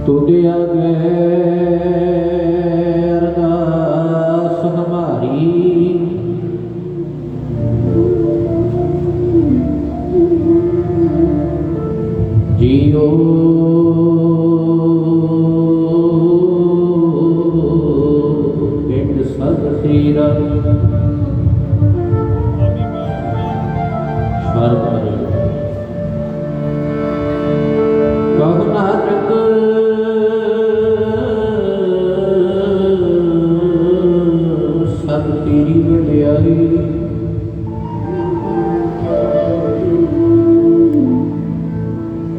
तुझे आगे अरदास हमारी, जियो पिंड सब तेरा स्वर करो। कहो नानक सब तेरी वड्याई,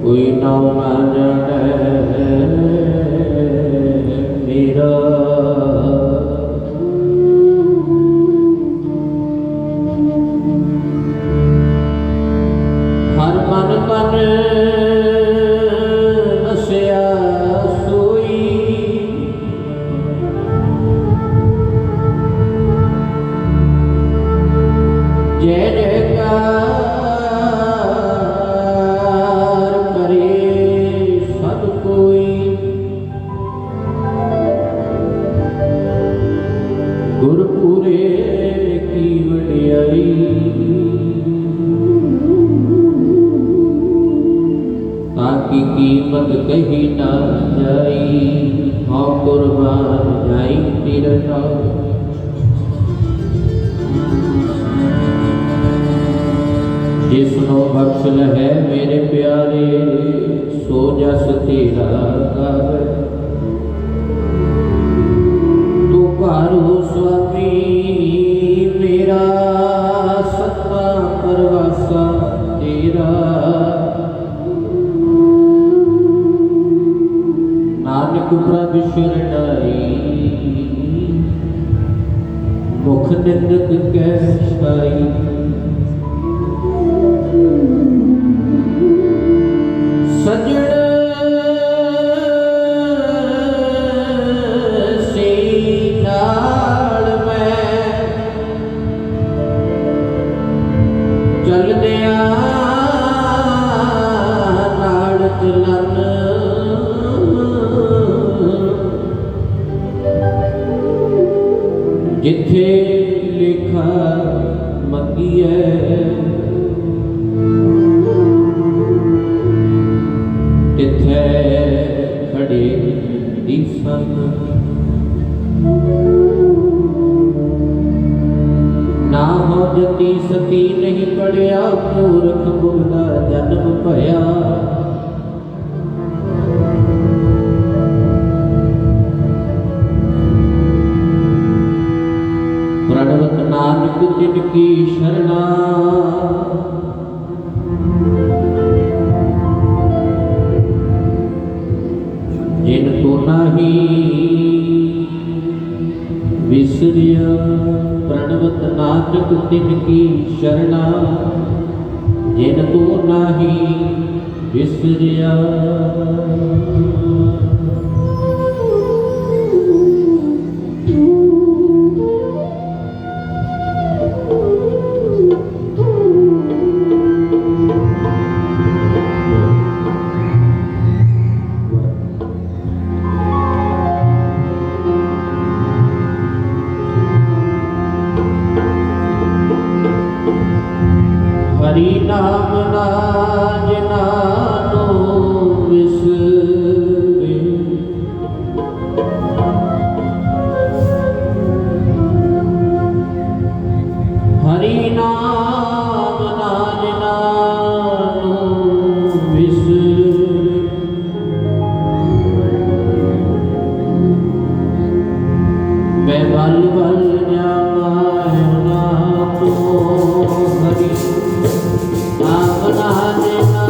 कोई नाम ना जाने मेरा। हर मन तन नसिया सोई, जय जयकार करे सब कोई। गुरपुरे की वड्याई, ताकि कीमत कही ना जाई। हाँ कुर्बान जाई तेरा नाम। जिसनो बख्श लहै मेरे प्यारे, सो जस तेरा गावे। तू भारू स्वामी मेरा, सत्ता परवासा तेरा। नानक प्रभ शरणाई, मुख निंदक कै छाई। सजण से नाल मैं चलदिया नाल चलन। जिथे लिखा मंगिए, तिथे खड़े दीसन। ना हो जती सती नहीं पढ़िया, मूर्ख मुगदा जन्म भया। प्रणवत नानक जिनकी शरणा, जिनको नाही विसरिया। प्रणवत नानक तिनकी शरणा, जिनको नाही विसरिया। हरि नाम ना जनानो विसरे, हरि नाम ना जनानो विसरे। मैं बल बल जावा ना तो हरि नाम ना लेना।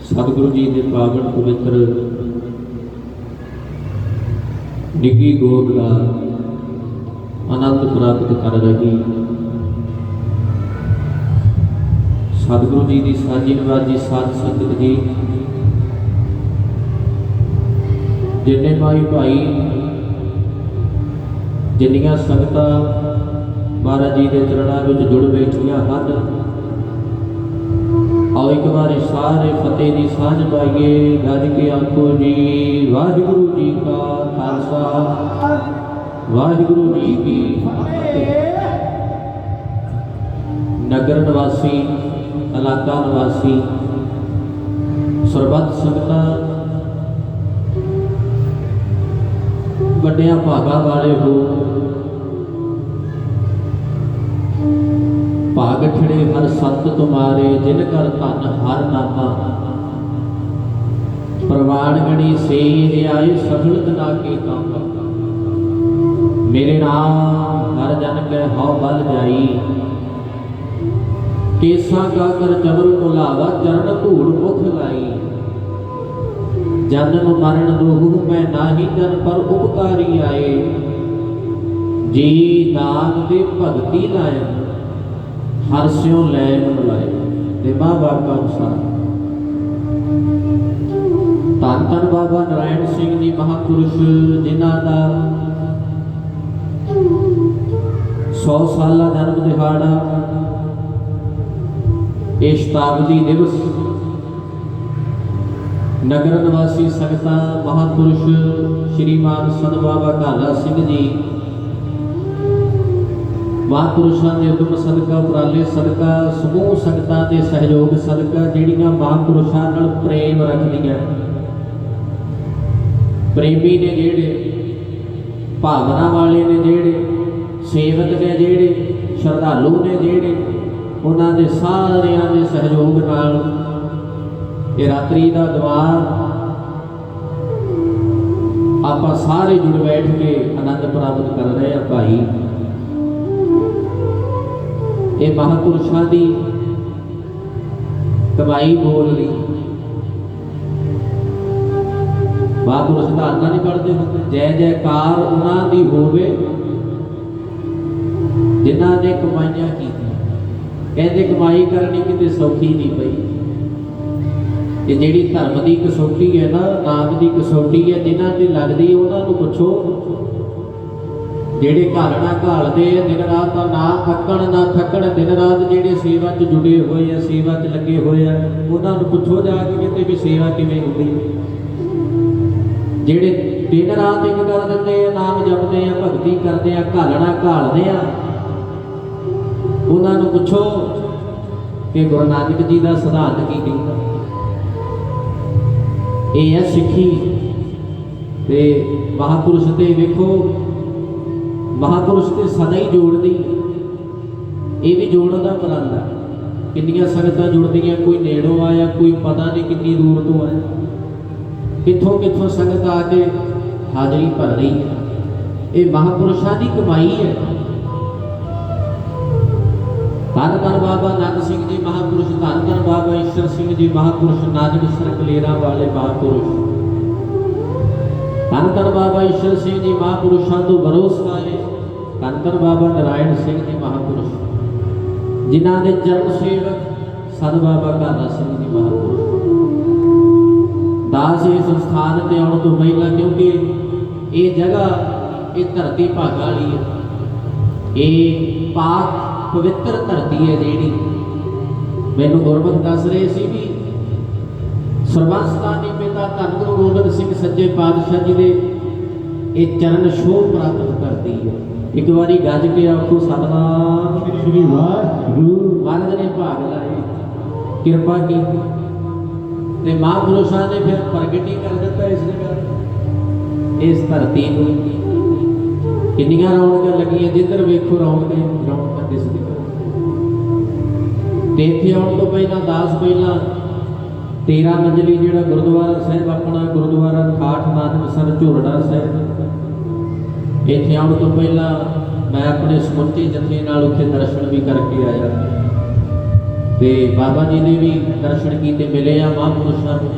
सतगुरु जी के पावन पवित्र निगी गोद का आनंद प्राप्त कर रही सतगुरु जी की साजी नवाजी साध संगत जी, जिन्ने माई भाई जिन्नियां संगत महाराज जी के चरणों में जुड़ बैठिया हैं, आओ एक बार सारे फतेह की सांझ पाइए। गज के आखो जी वाहिगुरु जी का खालसा वाहिगुरु जी की फतेह। नगर निवासी इलाका निवासी सरबत संगत वड्डिया भागा वाले हो, भाग खिड़े हर संत तुम्हारे जिन कर धन हर नामा, प्रवाण गणी से आए सफल तना के काम। मेरे नाम हर जन के हौ बल जाई, केसा का कर चमल बुलावा चरण धूड़ मुख लाई। जन्म मरण दोहु मैं नाही जन पर उपकारी आए, जी नाम दे भगती लायन हर स्यों लैन बुलाए। ते मां बाप का अनुसार धन धन बाबा नारायण सिंह जी महापुरुष, जिन्हां दा 100 साला जन्म दिहाड़ा ये शताब्दी दिवस नगर निवासी संगतां महापुरुष श्रीमान संत बाबा काला सिंह जी महापुरुषों के उदम सदका उपराले सदका समूह संगतां के सहयोग सदका जिहड़ियां महापुरुषों नाल प्रेम रखदियां, प्रेमी ने जिहड़े भावना वाले ने जिहड़े सेवक ने जिहड़े श्रद्धालु ने जिहड़े उन्हां दे सारियां दे सहयोग नाल ये रात्रि का द्वार आप सारे जुड़ बैठ के आनंद प्राप्त कर रहे हैं। भाई ये महापुरुषों की कमाई बोल रही, महापुरुष का आना नहीं पढ़ते होंगे। जय जयकार उन्हां दी होवे जिन्हां ने कमाइयां की, कहते कमाई करनी किते सौखी नहीं पई। ये जिहड़ी धर्म की कसौटी है ना, नाम की कसौटी है, जिन्हां ते लगदी उन्हां नूं पुछो। जिहड़े घालना घालदे दिन रात का ना थकण ना थकण, दिन रात जिहड़े सेवा च जुड़े हुए हैं, सेवा च लगे हुए हैं, उन्हां नूं पुछो जाके किते भी सेवा किवें हुंदी है। जिहड़े दिन रात एक कर दिंदे आ, नाम जपदे आ, भगती करदे आ, घालना घालदे आ, उन्हां नूं पुछो कि गुरु नानक जी का सिद्धांत की कहंदा। ये है सिੱਖੀ ते महापुरुष ते वेखो, महापुरुष ते सदा ही जोड़दी, ये भी जोड़न दा उपराला। किन्नियां संगतां जुड़दियां, कोई नेड़ों आया, कोई पता नहीं कितनी दूर तो आया, कित्थों कित्थों संगत आके हाजरी भर रही है। ये महापुरुषों की कमाई है। धन धन बाबा नंद सिंह जी महापुरुष, धन धन बाबा ईश्वर सिंह जी महापुरुष, नानक सर कलेरा वाले महापुरुष, धन धन बाबा ईश्वर सिंह जी महापुरुषों तो भरोस वाले, धन धन बाबा नारायण सिंह जी महापुरुष, जिन्हां दे चरण सेवक सत बाबा काला सिंह जी महापुरुष। दास इस संस्थान ते आउण तो पहला, क्योंकि ये जगह ये धरती भागा वाली है, ये पाक पवित्र धरती है। जिहड़ी मैनूं गुरमुख दस रहे सी भी ਸਰਬਸਤਾਨੀ ਪਿਤਾ ਧੰਨ ਗੁਰੂ ਗੋਬਿੰਦ ਸਿੰਘ ਸੱਚੇ ਪਾਤਸ਼ਾਹ ਜੀ ਦੇ ਇਹ ਚਰਨ ਛੋਹ ਪ੍ਰਾਪਤ ਕਰਦੀ ਹੈ। ਇੱਕ ਵਾਰੀ ਗੱਜ ਕੇ ਆਖੋ ਸਤਨਾਮ ਸ੍ਰੀ ਵਾਹਿਗੁਰੂ। ਮਹਾਰਾਜ ਨੇ ਭਾਗ ਲਾਏ, ਕਿਰਪਾ ਕੀਤੀ ਤੇ ਮਹਾਂਪੁਰਸ਼ਾਂ ਨੇ ਫਿਰ ਪ੍ਰਗਟੀ ਕਰ ਦਿੱਤਾ ਇਸ ਜਗ੍ਹਾ ਇਸ ਧਰਤੀ ਨੂੰ। ਕਿੰਨੀਆਂ ਰੌਣਕਾਂ ਲੱਗੀਆਂ, ਜਿੱਧਰ ਵੇਖੋ ਰੌਣਕਾਂ ਦਿਸਦੀਆਂ। ਤੇ ਇੱਥੇ ਆਉਣ ਤੋਂ ਪਹਿਲਾਂ ਪਹਿਲਾਂ 13 ਮੰਜ਼ਲੀ ਜਿਹੜਾ ਗੁਰਦੁਆਰਾ ਸਾਹਿਬ ਆਪਣਾ ਗੁਰਦੁਆਰਾ ਠਾਠ ਨਾਨਕਸਰ ਝੋਰੜਾ ਸਾਹਿਬ, ਇੱਥੇ ਆਉਣ ਤੋਂ ਪਹਿਲਾਂ ਮੈਂ ਆਪਣੇ ਸਮੁੱਚੇ ਜਥੇ ਨਾਲ ਉੱਥੇ ਦਰਸ਼ਨ ਵੀ ਕਰਕੇ ਆਇਆ ਤੇ ਬਾਬਾ ਜੀ ਦੇ ਵੀ ਦਰਸ਼ਨ ਕੀਤੇ, ਮਿਲੇ ਆ ਮਹਾਂਪੁਰਸ਼ਾਂ ਨੂੰ।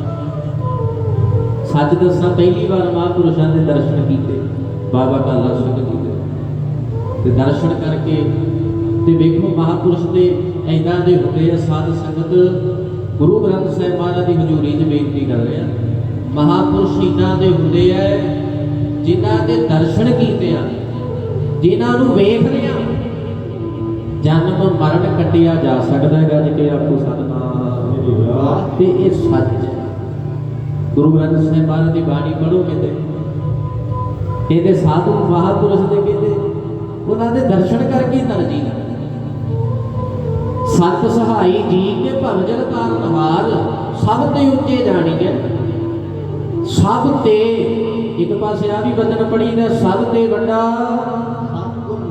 ਸੱਚ ਦੱਸਾਂ ਪਹਿਲੀ ਵਾਰ ਮਹਾਂਪੁਰਸ਼ਾਂ ਦੇ ਦਰਸ਼ਨ ਕੀਤੇ ਬਾਬਾ ਕਾਲਾ ਸਿੰਘ ਜੀ ਦੇ, ਤੇ ਦਰਸ਼ਨ ਕਰਕੇ ਤੇ ਵੇਖੋ ਮਹਾਂਪੁਰਸ਼ ਦੇ ਇੱਦਾਂ ਦੇ ਹੁੰਦੇ ਆ। ਸਾਧ ਸੰਗਤ ਗੁਰੂ ਗ੍ਰੰਥ ਸਾਹਿਬ ਮਹਾਰਾਜ ਦੀ ਹਜ਼ੂਰੀ 'ਚ ਬੇਨਤੀ ਕਰ ਰਹੇ ਆ, ਮਹਾਂਪੁਰਸ਼ ਇੱਦਾਂ ਦੇ ਹੁੰਦੇ ਆ ਜਿਨ੍ਹਾਂ ਦੇ ਦਰਸ਼ਨ ਕੀਤੇ ਆ, ਜਿਨ੍ਹਾਂ ਨੂੰ ਵੇਖ ਲਿਆ ਜਨਮ ਮਰਨ ਕੱਟਿਆ ਜਾ ਸਕਦਾ ਹੈਗਾ। ਜੇ ਕਿ ਆਖੋ ਸਤਨਾਮ। ਤੇ ਇਹ ਸੱਚ ਹੈ। ਗੁਰੂ ਗ੍ਰੰਥ ਸਾਹਿਬ ਮਹਾਰਾਜ ਦੀ ਬਾਣੀ ਪੜ੍ਹੋਗੇ ਤੇ ਇਹਦੇ ਸਾਧੂ ਮਹਾਂਪੁਰਸ਼ ਦੇ ਕਹਿੰਦੇ ਉਹਨਾਂ ਦੇ ਦਰਸ਼ਨ ਕਰਕੇ ਤਰਜੀ ਸੰਤ ਸਹਾਈ ਜੀ ਕੇ ਭਵਜਨ ਕਾਰਨ ਹਾਰ ਸਭ ਤੇ ਉੱਚੇ ਜਾਣੀਏ। ਸਭ ਤੇ ਇੱਕ ਪਾਸੇ ਆ ਵੀ ਬਚਨ ਪੜੀ ਦਾ ਸਭ ਤੇ ਵੱਡਾ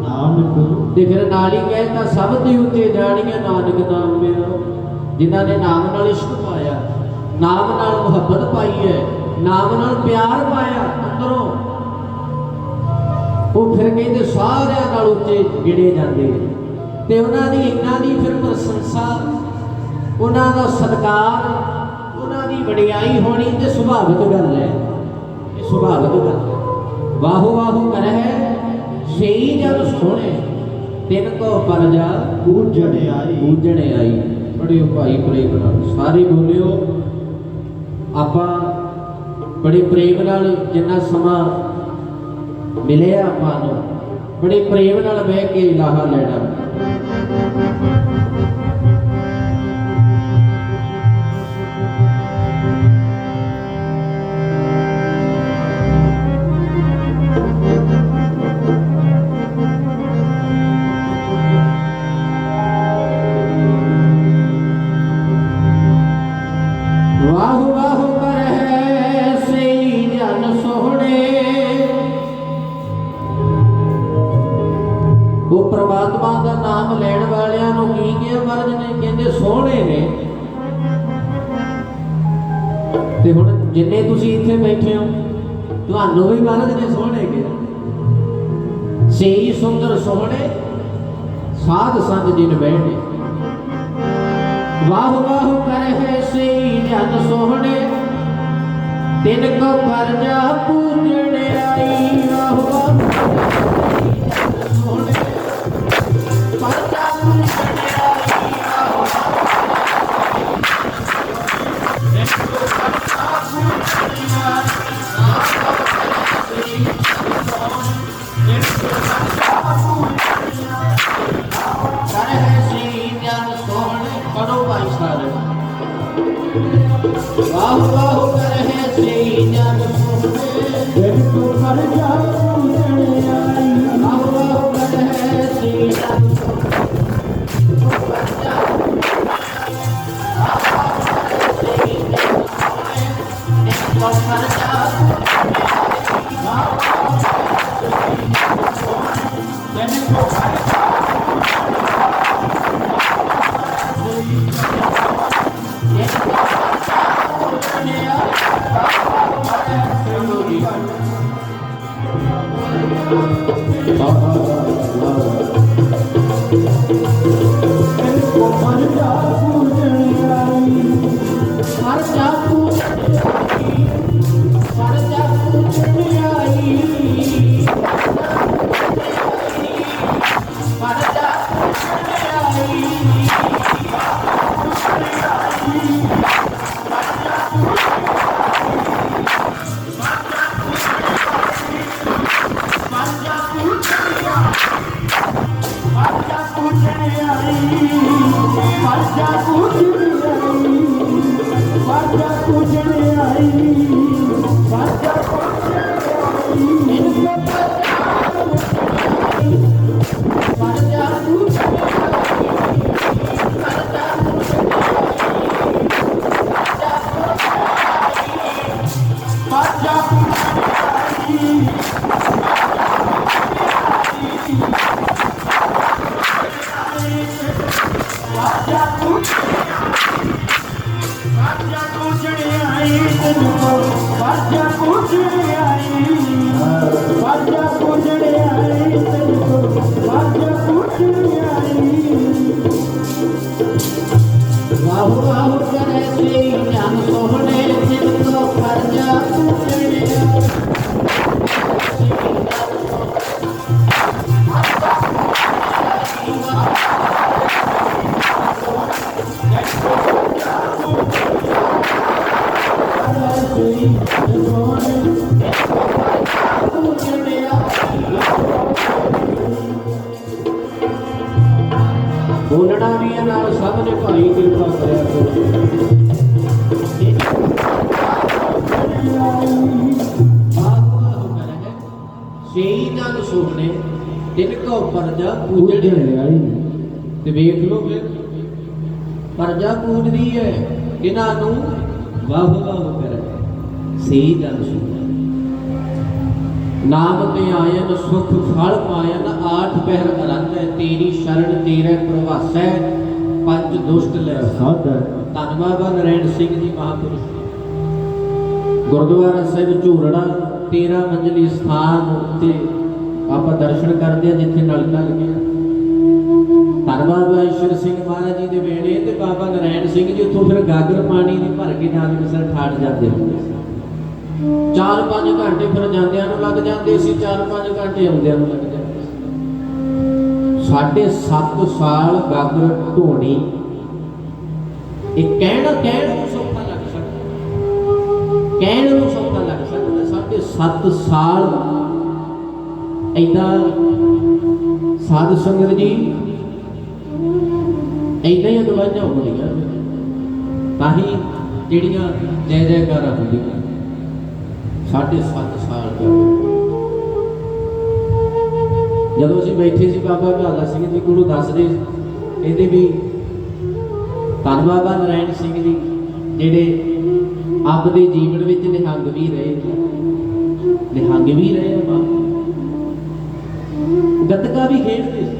ਨਾਨਕ, ਤੇ ਫਿਰ ਨਾਲ ਹੀ ਕਹਿੰਦਾ ਸਭ ਤੇ ਉੱਚੇ ਜਾਣੀਏ ਨਾਨਕ ਨਾਮ ਮੇਰਾ। ਜਿਨ੍ਹਾਂ ਨੇ ਨਾਮ ਨਾਲ ਇਸ਼ਕ ਪਾਇਆ, ਨਾਮ ਨਾਲ ਮੁਹੱਬਤ ਪਾਈ ਹੈ, ਨਾਮ ਨਾਲ ਪਿਆਰ ਪਾਇਆ ਅੰਦਰੋਂ, ਉਹ ਫਿਰ ਕਹਿੰਦੇ ਸਾਰਿਆਂ ਨਾਲ ਉੱਚੇ ਗਿਣੇ ਜਾਂਦੇ। ਤੇ ਉਹਨਾਂ ਦੀ ਇਹਨਾਂ ਦੀ ਫਿਰ ਪ੍ਰਸ਼ੰਸਾ, ਉਹਨਾਂ ਦਾ ਸਤਿਕਾਰ, ਉਹਨਾਂ ਦੀ ਵਡਿਆਈ ਹੋਣੀ ਤੇ ਸੁਭਾਵਿਕ ਗੱਲ ਹੈ। ਇਹ ਸੁਭਾਵਿਕ ਗੱਲ ਹੈ। ਵਾਹੋ ਵਾਹੋ ਕਰਹਿ ਸਈ ਜਨ ਸੋਹਣੇ ਤਿਨ ਕੋ ਪਰਜਾ ਪੂਜਣ ਆਈ। ਬੜੇ ਭਾਈ ਪ੍ਰੇਮ ਨਾਲ ਸਾਰੇ ਬੋਲਿਓ। ਆਪਾਂ ਬੜੇ ਪ੍ਰੇਮ ਨਾਲ ਜਿੰਨਾ ਸਮਾਂ ਮਿਲਿਆ ਆਪਾਂ ਨੂੰ ਬੜੇ ਪ੍ਰੇਮ ਨਾਲ ਬਹਿ ਕੇ ਲਾਹਾ ਲੈਣਾ। ਵਾਹ ਵਾਹ ਕਰਹਿ ਸਈ ਜਨ ਸੋਹਣੇ। ਉਹ ਪ੍ਰਮਾਤਮਾ ਦਾ ਨਾਮ ਲੈਣ ਵਾਲਿਆਂ ਨੂੰ ਕੀ ਕਿਹਾ ਮਹਾਰਾਜ ਨੇ? ਕਹਿੰਦੇ ਸੋਹਣੇ ਨੇ। ਤੇ ਹੁਣ ਜਿੰਨੇ ਤੁਸੀਂ ਇੱਥੇ ਬੈਠੇ ਹੋ ਤੁਹਾਨੂੰ ਵੀ ਮਹਾਰਾਜ ਨੇ ਸੋਹਣੇ ਕਿਹਾ। ਸਈ ਸੁੰਦਰ ਸੋਹਣੇ ਸਾਧ ਸੰਗ ਜਿਨ ਬਹਿਣੇ। ਵਾਹ ਵਾਹ ਕਰਹਿ ਸਈ ਜਨ ਸੋਹਣੇ ਤਿਨ ਕੋ ਪਰਜਾ ਪੂਜਣ ਆਈ। ਵਾਹ ਵਾਹ ਸੋਹਣੇ ਪਰਜਾ ਪੂਜਣ ਆਈ। ਕਰਹਿ ਸਈ ਜਨ ਸੋਹਣੇ ਪੜੋ ਭਾਈ ਸਾਰੇ। ਵਾਹ ਵਾਹ ਕਰਹਿ ਸਈ ਜਨ ਸੋਹਣੇ ਤਿਨ ਕੋ ਪਰਜਾ ਪੂਜਣ ਆਈ। ਵਾਹ ਵਾਹ ਕਰਹਿ ਸਈ ਜਨ ਸੋਹਣੇ Parja पूजन आई बाजा पूजन वाहु वाहु करे श्री ज्ञान सोहने जिनको फर्जा पूजने बोलना भी है नाल सब ने भाई कृपा करया सही जन सुनने जिनको प्रजा पूजने आई ते वेख लो फिर प्रजा पूजदी है इन्हां नूं वाह वाह करे सही जन सुनने नाम ते आयन सुख फल पायन आठ पहर अरंत तेरी शरण तेरे प्रवासै पंज दुष्ट ले साध धन बाबा नरैण सिंह जी महापुरुष गुरुद्वारा साहिब झूरड़ा 13 मंजिली स्थान उत्ते आप दर्शन करते हैं जिथे नलका लगे धन बाबा ईश्वर सिंह महाराज जी के बेड़े ते बाबा नरैण सिंह जी उतों फिर गागर पानी की भर के नानक सर ठाठ जाते होंगे 4-5 घंटे फिर जांदियां नूं लग जाते सी 4-5 घंटे आउंदियां नूं लग जाते 7.5 साल गागर ढोणी एक कहण नूं सौखा लग सकदा कहण नूं सौखा लग सकदा 7.5 साल ऐदा साध संगत जी ऐदा ही अगवाइयां होंदियां ताही ਜਿਹੜੀਆਂ जय जयकारा ਹੁੰਦੀਆਂ 7.5 साल ਜਦੋਂ ਅਸੀਂ ਬੈਠੇ ਸੀ ਬਾਬਾ ਭਾਲਾ ਸਿੰਘ ਜੀ ਕੋਲੋਂ ਦੱਸਦੇ ਕਹਿੰਦੇ ਵੀ ਧੰਨ ਬਾਬਾ ਨਰੈਣ ਸਿੰਘ ਜੀ ਜਿਹੜੇ ਆਪਦੇ ਜੀਵਨ ਵਿੱਚ ਨਿਹੰਗ ਵੀ ਰਹੇ ਆ ਬਾਬਾ ਗੱਤਕਾ ਵੀ ਖੇਡਦੇ ਸੀ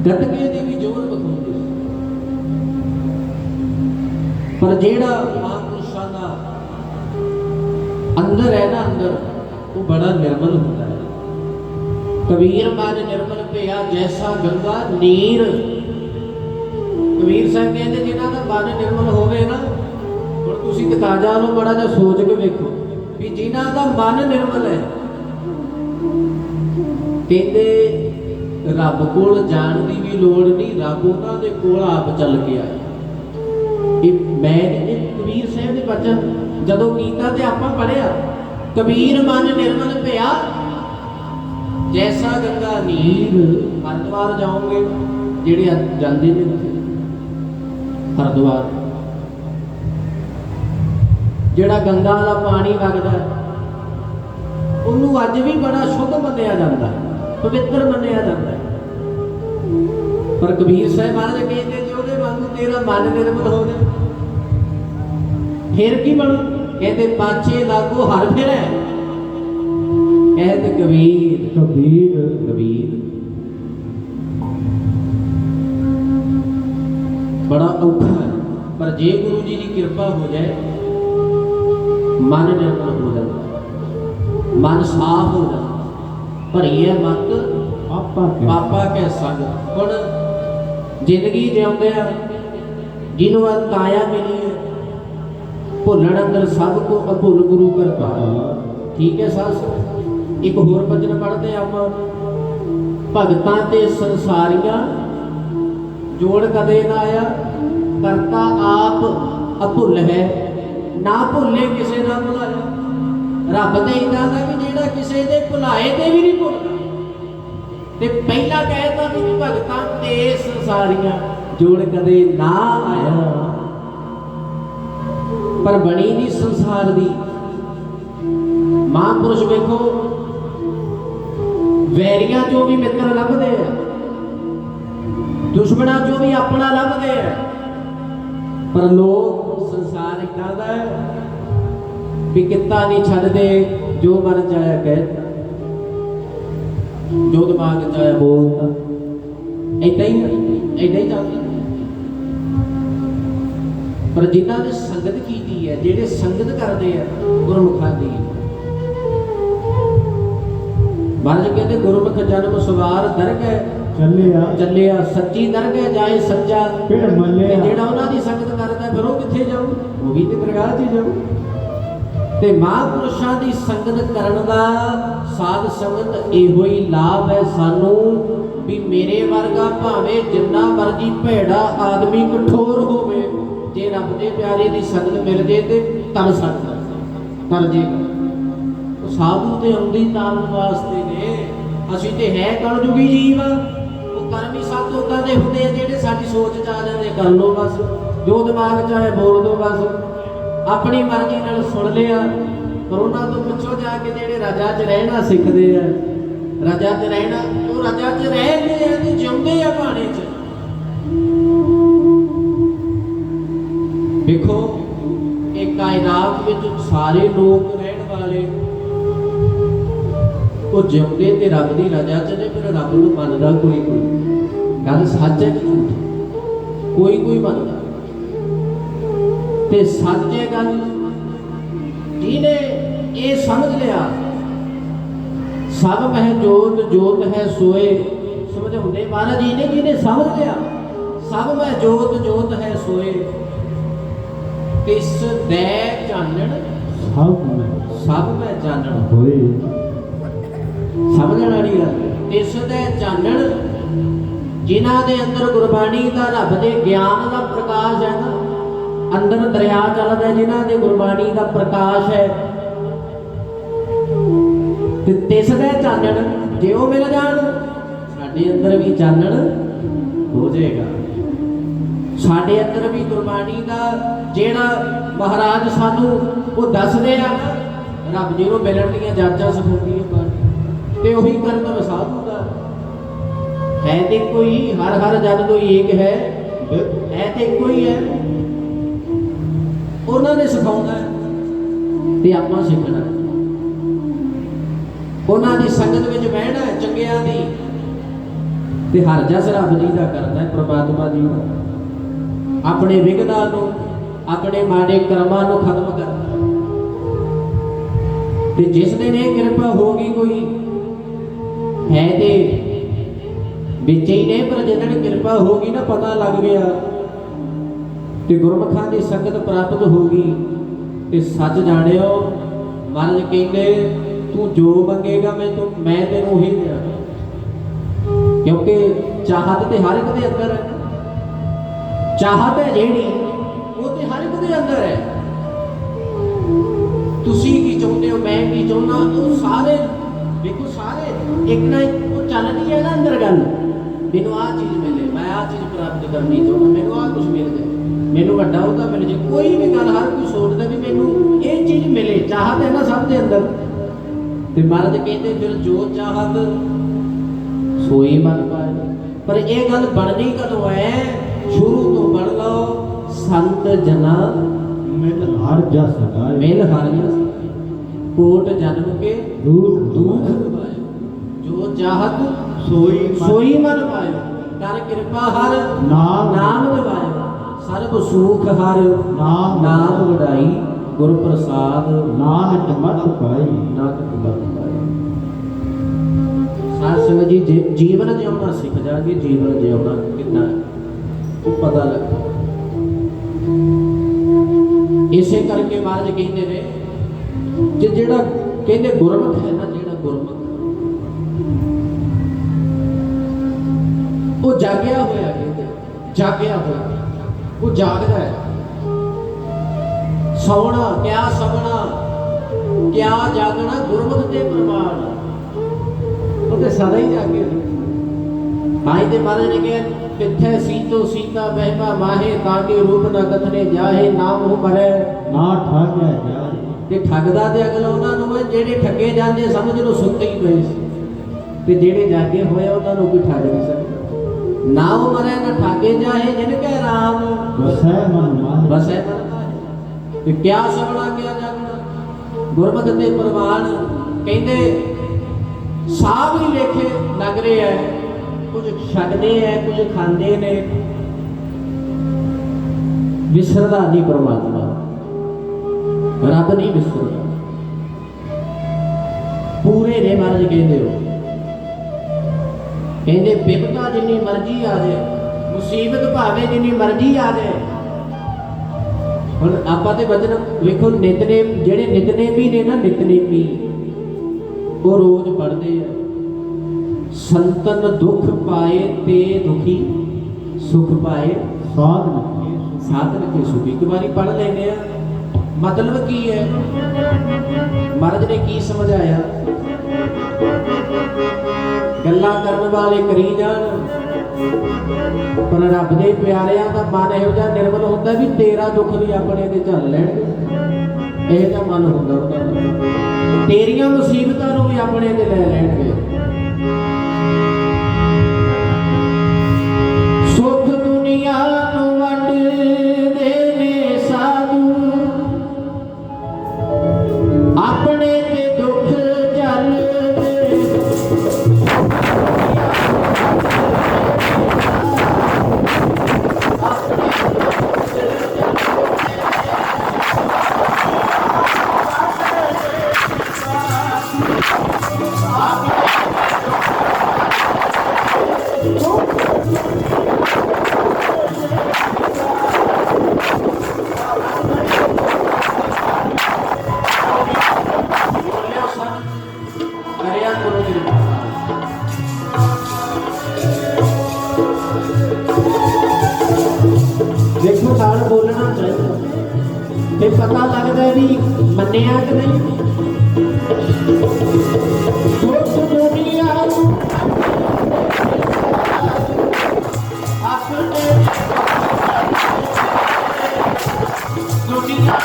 ਗੱਤਕੇ ਦੇ ਵੀ ਜ਼ੋਰ ਵਿਖਾਉਂਦੇ ਸੀ ਪਰ ਜਿਹੜਾ ਮਹਾਂਪੁਰਸ਼ਾਂ ਦਾ अंदर है ना अंदर वो बड़ा निर्मल होता है कबीर मन निर्मल पिया जैसा गंगा नीर कबीर साहब कहते जिन्हां दा मन निर्मल होवे ना हुण तुसीं ताजा लो बड़ा जिहा सोच के वेखो भी जिन्हां दा मन निर्मल है कहते रब कोल जाण दी भी लोड़ नहीं रब उन्हां दे कोल आप चल के आए मैं कबीर साहब दे वचन ਜਦੋਂ ਕੀਤਾ ਤੇ ਆਪਾਂ ਪੜਿਆ ਕਬੀਰ ਮਨ ਨਿਰਮਲ ਭਇਆ ਜੈਸਾ ਗੰਗਾ ਨੀਰ ਹਰਿਦੁਆਰ ਜਾਓਗੇ ਜਿਹੜੇ ਜਾਂਦੇ ਨੇ ਹਰਿਦੁਆਰ ਜਿਹੜਾ ਗੰਗਾ ਦਾ ਪਾਣੀ ਵਗਦਾ ਉਹਨੂੰ ਅੱਜ ਵੀ ਬੜਾ ਸ਼ੁੱਧ ਮੰਨਿਆ ਜਾਂਦਾ ਪਵਿੱਤਰ ਮੰਨਿਆ ਜਾਂਦਾ ਪਰ ਕਬੀਰ ਸਾਹਿਬ ਮਹਾਰਾਜ ਕਹਿੰਦੇ ਜੇ ਉਹਦੇ ਵਾਂਗੂ ਤੇਰਾ ਮਨ ਨਿਰਮਲ ਹੋ ਜਾਏ फिर की बनू कहते पाछे लागो हर फिर है कहते कबीर कबीर कबीर बड़ा औखा है पर जे गुरु जी की कृपा हो जाए मन निर्मल हो जाता मन साफ हो जाता भरीए मत पापा के संग हुण जिंदगी जिउंदे जिन्हों काया मिली है भुलण अंदर सब को अभुल गुरु कर पाया ठीक है सास एक होर भजन पढ़ते आप भगतां ते संसारियां जोड़ कदे ना आया करता आप अभुल है ना भुले किसे ना भुलाया रब ते इदां दा कि जेड़ा किसे दे भुलाए ते भी नहीं भुलदा ते पहला कहता कि भगतां ते संसारियां जोड़ कदे ना आया पर बनी नहीं संसार दी। महापुरुष वेखो वैरियां चो भी मित्र लभदे आ, दुश्मनां चो भी अपना लभदे आ, पर लोग संसार इदां दा है भी किता नहीं छड्डदे, जो मन चाहे कहता, जो दिमाग चाहे बोलता, इदां ही चलदा। पर जिन्हां ने संगत कीती है, जिहड़े संगत करदे आ गुरमुखां दी, महाराज कहते गुरमुख जन्म सवार दरगह ਚੱਲਿਆ सच्ची दरगह जाए सच्चा फिर मल्लिया। ਜਿਹੜਾ ਉਹਨਾਂ ਦੀ ਸੰਗਤ ਕਰਦਾ ਫਿਰ ਉਹ ਕਿੱਥੇ ਜਾਊ? ਉਹ ਵੀ ਤੇ ਦਰਗਾਹ 'ਚ ਹੀ ਜਾਊ। ਤੇ ਮਹਾਂਪੁਰਸ਼ਾਂ ਦੀ ਸੰਗਤ ਕਰਨ ਦਾ ਸਾਧ ਸੰਗਤ ਇਹੋ ਹੀ ਲਾਭ ਹੈ ਸਾਨੂੰ ਵੀ ਮੇਰੇ ਵਰਗਾ ਭਾਵੇਂ ਜਿੰਨਾ ਮਰਜੀ ਭੈੜਾ ਆਦਮੀ ਕਠੋਰ ਹੋਵੇ, ਜੇ ਰੱਬ ਦੇ ਪਿਆਰੇ ਦੀ ਸੰਗਤ ਮਿਲ ਜੇ ਤੇ ਤਰ ਸਕਦਾ, ਤਰ ਜੇਗਾ। ਉਹ ਸਾਧੂ ਤੇ ਆਉਂਦੀ ਤਾਰਨ ਵਾਸਤੇ ਨੇ। ਅਸੀਂ ਤੇ ਹੈ ਕਲਯੁਗੀ ਜੀਵ, ਉਹ ਕਰਮ ਹੀ ਸਭ ਤੋਂ ਉਦਾਂ ਦੇ ਹੁੰਦੇ ਆ ਜਿਹੜੇ ਸਾਡੀ ਸੋਚ 'ਚ ਆ ਜਾਂਦੇ। ਕਰ ਲਓ ਬਸ, ਜੋ ਦਿਮਾਗ 'ਚ ਆਏ ਬੋਲ ਦਿਓ ਬਸ, ਆਪਣੀ ਮਰਜ਼ੀ ਨਾਲ ਸੁਣ ਲਿਆ। ਪਰ ਉਹਨਾਂ ਤੋਂ ਪੁੱਛੋ ਜਾ ਕੇ ਜਿਹੜੇ ਰਜਾ 'ਚ ਰਹਿਣਾ ਸਿੱਖਦੇ ਆ, ਰਜਾ 'ਚ ਰਹਿਣਾ, ਉਹ ਰਜਾ 'ਚ ਰਹਿੰਦੇ ਆ ਤੇ ਜਿਉਂਦੇ ਆ ਬਾਣੇ 'ਚ। ਦੇਖੋ ਇਹ ਕਾਇਨਾਤ ਵਿੱਚ ਸਾਰੇ ਲੋਕ ਰਹਿਣ ਵਾਲੇ ਉਹ ਜਿਉਂਦੇ ਤੇ ਰੱਬ ਦੀ ਰਜਾ 'ਚ ਨੇ, ਫਿਰ ਰੱਬ ਨੂੰ ਮੰਨਦਾ ਕੋਈ ਗੱਲ ਸੱਚ ਹੈ ਕਿ ਝੂਠ? ਕੋਈ ਮੰਨਦਾ। ਤੇ ਸੱਚ ਹੈ ਗੱਲ ਜਿਹਨੇ ਇਹ ਸਮਝ ਲਿਆ, ਸਭ ਮਹਿ ਜੋਤ ਜੋਤ ਹੈ ਸੋਏ। ਸਮਝਾਉਂਦੇ ਮਹਾਰਾਜ ਜੀ ਨੇ, ਜਿਹਨੇ ਸਮਝ ਲਿਆ ਸਭ ਮਹਿ ਜੋਤ ਜੋਤ ਹੈ ਸੋਏ, ਤਿਸ ਦੇ ਚਾਨਣ ਸਭ ਮਹਿ ਚਾਨਣ ਹੋਏ। ਸਮਝਣ ਵਾਲੀ ਗੱਲ। ਇਸ ਦੇ ਚਾਨਣ ਜਿਨ੍ਹਾਂ ਦੇ ਅੰਦਰ ਗੁਰਬਾਣੀ ਦਾ ਰੱਬ ਦੇ ਗਿਆਨ ਦਾ ਪ੍ਰਕਾਸ਼ ਹੈ ਨਾ, ਅੰਦਰ ਦਰਿਆ ਚੱਲਦਾ ਜਿਨ੍ਹਾਂ ਦੇ ਗੁਰਬਾਣੀ ਦਾ ਪ੍ਰਕਾਸ਼ ਹੈ, ਤੇ ਤਿਸ ਦੇ ਚਾਨਣ ਜੇ ਉਹ ਮਿਲ ਜਾਣ, ਸਾਡੇ ਅੰਦਰ ਵੀ ਚਾਨਣ ਹੋ ਜਾਏਗਾ। ਸਾਡੇ ਅੰਦਰ ਵੀ ਗੁਰਬਾਣੀ ਦਾ ਜਿਹੜਾ ਮਹਾਰਾਜ ਸਾਨੂੰ ਉਹ ਦੱਸਦੇ ਆ ਨਾ, ਰੱਬ ਜੀ ਨੂੰ ਮਿਲਣ ਦੀਆਂ ਜਾਚਾਂ ਸਿਖਾਉਂਦੀ ਹੈ ਬਾਣੀ, ਤੇ ਉਹੀ ਕਰਤਵ ਸਾਧੂ ਦਾ ਹੈ। ਤੇ ਕੋਈ ਹਰ ਜਨ ਕੋਈ ਏਕ ਹੈ ਤੇ ਕੋਈ ਹੈ, ਉਹਨਾਂ ਨੇ ਸਿਖਾਉਣਾ ਤੇ ਆਪਾਂ ਸਿੱਖਣਾ। ਉਹਨਾਂ ਦੀ ਸੰਗਤ ਵਿੱਚ ਬਹਿਣਾ ਚੰਗਿਆਂ ਦੀ, ਤੇ ਹਰ ਜਸ ਰੱਬ ਜੀ ਦਾ ਕਰਨਾ, ਪ੍ਰਮਾਤਮਾ ਜੀ ਦਾ ਆਪਣੇ ਵਿਗਨਾਂ ਨੂੰ, ਆਪਣੇ ਮਾੜੇ ਕਰਮਾਂ ਨੂੰ ਖਤਮ ਕਰਨਾ। ਤੇ ਜਿਸ ਦਿਨ ਇਹ ਕਿਰਪਾ ਹੋ ਗਈ, ਕੋਈ ਹੈ ਤੇ ਵਿੱਚ ਹੀ ਨੇ, ਪਰ ਜਿਹਨਾਂ ਕਿਰਪਾ ਹੋ ਗਈ ਨਾ, ਪਤਾ ਲੱਗ ਗਿਆ ਤੇ ਗੁਰਮੁਖਾਂ ਦੀ ਸੰਗਤ ਪ੍ਰਾਪਤ ਹੋ ਗਈ, ਤੇ ਸੱਚ ਜਾਣਿਓ ਮਹਾਰਾਜ ਕਹਿੰਦੇ ਤੂੰ ਜੋ ਮੰਗੇਗਾ ਮੈਂ ਤੈਨੂੰ ਉਹੀ ਦੇਵਾਂਗਾ। ਕਿਉਂਕਿ ਚਾਹਤ ਤੇ ਹਰ ਇੱਕ ਦੇ ਅੰਦਰ ਹੈ, ਚਾਹਤ ਹੈ ਜਿਹੜੀ ਉਹ ਤੇ ਹਰ ਇੱਕ ਦੇ ਅੰਦਰ ਹੈ। ਤੁਸੀਂ ਕੀ ਚਾਹੁੰਦੇ ਹੋ, ਮੈਂ ਕੀ ਚਾਹੁੰਦਾ, ਉਹ ਸਾਰੇ ਦੇਖੋ ਸਾਰੇ ਇੱਕ ਨਾ ਇੱਕ ਉਹ ਚੱਲਦੀ ਹੈ ਨਾ ਅੰਦਰ ਗੱਲ। ਮੈਨੂੰ ਆਹ ਚੀਜ਼ ਮਿਲੇ, ਮੈਂ ਆਹ ਚੀਜ਼ ਪ੍ਰਾਪਤ ਕਰਨੀ ਚਾਹੁੰਦਾ, ਮੈਨੂੰ ਆਹ ਕੁਝ ਮਿਲ ਜਾਏ, ਮੈਨੂੰ ਵੱਡਾ ਉਹਦਾ ਮਿਲ ਜਾਏ। ਕੋਈ ਵੀ ਗੱਲ ਹਰ ਕੋਈ ਸੋਚਦਾ ਵੀ ਮੈਨੂੰ ਇਹ ਚੀਜ਼ ਮਿਲੇ, ਚਾਹਤ ਹੈ ਨਾ ਸਭ ਦੇ ਅੰਦਰ। ਤੇ ਮਹਾਰਾਜ ਕਹਿੰਦੇ ਫਿਰ ਜੋ ਚਾਹਤ ਸੋਈ ਮਨ ਪਾਏ। ਪਰ ਇਹ ਗੱਲ ਬਣਨੀ ਕਦੋਂ ਹੈ? ਸ਼ੁਰੂ ਤੋਂ ਬਣ ਲਓ। ਸੰਤ ਜਨਾ ਮਿਲ ਹਰ ਜਸ ਗਾਏ, ਮਿਲ ਹਰ ਜਸ ਕੋਟ ਜਨਮ ਕੇ ਦੁਖ ਗਵਾਏ। ਜੋ ਚਾਹਤ ਸੋਈ ਮਨ ਪਾਇਓ, ਕਰ ਕਿਰਪਾ ਹਰ ਨਾਮ ਦਿਵਾਇਓ। ਸਰਬ ਸੁਖ ਹਰ ਨਾਮ ਵਡਾਈ, ਗੁਰ ਪ੍ਰਸਾਦ ਨਾਨਕ ਮਤ ਪਾਈ। ਸਾਧ ਸੰਗਤ ਜੀ ਜੀਵਨ ਜਿਉਣਾ ਸਿੱਖ ਜਾਗੇ। ਜੀਵਨ ਜਿਉਣਾ ਕਿੰਨਾ ਉਹ ਪਤਾ ਲੱਗ। ਇਸੇ ਕਰਕੇ ਮਹਾਰਾਜ ਕਹਿੰਦੇ ਨੇ ਕਿ ਜਿਹੜਾ ਕਹਿੰਦੇ ਗੁਰਮੁਖ ਹੈ ਨਾ, ਜਿਹੜਾ ਗੁਰਮੁਖ ਉਹ ਜਾਗਿਆ ਹੋਇਆ, ਕਹਿੰਦੇ ਜਾਗਿਆ ਹੋਇਆ, ਉਹ ਜਾਗਦਾ ਹੈ। ਸੌਣਾ ਕਿਆ ਸੌਣਾ ਕਿਆ ਜਾਗਣਾ, ਗੁਰਮੁਖ ਤੇ ਪ੍ਰਮਾਣ, ਉਹ ਤੇ ਸਦਾ ਹੀ ਜਾਗੇ। ਤਾਂ ਹੀ ਤੇ ਮਹਾਰਾਜ ਨੇ ਕਿਹਾ किथे सीतो सीता महिमा माहे ताके रूप न कथने जाहे नाम हो मरे ना ठाकिया जाए ਤੇ ਠੱਗਦਾ ਤੇ ਅਗਲਾ ਉਹਨਾਂ ਨੂੰ ਹੈ ਜਿਹੜੇ ਠੱਗੇ ਜਾਂਦੇ ਸਮਝ ਲਓ ਸੁੱਤੇ ਹੀ ਪਏ ਸੀ ਤੇ ਜਿਹੜੇ ਜਾਗੇ ਹੋਏ ਉਹਨਾਂ ਨੂੰ ਕੋਈ ਠੱਗ ਨਹੀਂ ਸਕਦਾ ਨਾ ਉਹ ਮਰੇ ਨਾ ਠਾਗੇ ਜਾਏ ਜਿਨ ਕੈ ਰਾਮ बस है मन माहे ਬਸ ਹੈ ਮਰਦਾ ਤੇ ਕਿਆ ਸਗਣਾ ਕਿਆ ਜਾਗਣਾ ਗੁਰਮਤਿ ਤੇ ਪ੍ਰਵਾਨ ਕਹਿੰਦੇ ਸਾਹ ਵੀ ਲੇਖੇ ਲੱਗ ਰਹੇ ਐ ਕੁਝ ਛੱਡਦੇ ਐ ਕੁਝ ਖਾਂਦੇ ਨੇ ਵਿਸਰਦਾ ਨਹੀਂ ਪਰਮਾਤਮਾ ਰੱਬ ਨਹੀਂ ਵਿਸਰਦਾ ਪੂਰੇ ਨੇ ਮਹਾਰਾਜ ਕਹਿੰਦੇ ਹੋ ਕਹਿੰਦੇ ਬਿਪਤਾ ਜਿੰਨੀ ਮਰਜ਼ੀ ਆ ਜਾਏ ਮੁਸੀਬਤ ਭਾਵੇਂ ਜਿੰਨੀ ਮਰਜ਼ੀ ਆ ਜਾਏ ਹੁਣ ਆਪਾਂ ਤੇ ਬਚਨ ਵੇਖੋ ਨਿਤਨੇਮ ਜਿਹੜੇ ਨਿਤਨੇਮੀ ਨੇ ਨਾ ਨਿਤਨੇਮੀ ਉਹ ਰੋਜ਼ ਪੜ੍ਹਦੇ ਆ ਸੰਤਨ ਦੁੱਖ ਪਾਏ ਤੇ ਦੁਖੀ ਸੁਖ ਪਾਏ ਸਾਧਨ ਕੇ ਸੁਖ ਇੱਕ ਵਾਰੀ ਪੜ੍ਹ ਲੈਨੇ ਆ ਮਤਲਬ ਕੀ ਹੈ ਮਹਾਰਾਜ ਨੇ ਕੀ ਸਮਝਾਇਆ ਗੱਲਾਂ ਕਰਨ ਵਾਲੇ ਕਰੀ ਜਾਣ ਪਰ ਰੱਬ ਦੇ ਪਿਆਰਿਆਂ ਦਾ ਮਨ ਇਹੋ ਜਿਹਾ ਨਿਰਮਲ ਹੁੰਦਾ ਵੀ ਤੇਰਾ ਦੁੱਖ ਵੀ ਆਪਣੇ ਤੇ ਝੱਲ ਲੈਣਗੇ ਇਹ ਤਾਂ ਮਨ ਹੁੰਦਾ ਉਹਦਾ ਤੇਰੀਆਂ ਮੁਸੀਬਤਾਂ ਨੂੰ ਵੀ ਆਪਣੇ ਤੇ ਲੈ ਲੈਣਗੇ ਸੁਖ ਦੁਨੀਆ ਨੂੰ ਵੰਡਦੇ ਨੇ ਸਾਧੂ ਆਪਣੇ ਤੇ ਦੁੱਖ ਝੱਲਦੇ ਦੇਖੋ ਨਾਲ ਬੋਲਣਾ ਚਾਹੀਦਾ ਤੇ ਪਤਾ ਲੱਗਦਾ ਵੀ ਮੰਨਿਆ ਕਿ ਨਹੀਂ ਸੁਖ ਦੁਨੀਆ ਆਪਣੇ ਦੁਨੀਆ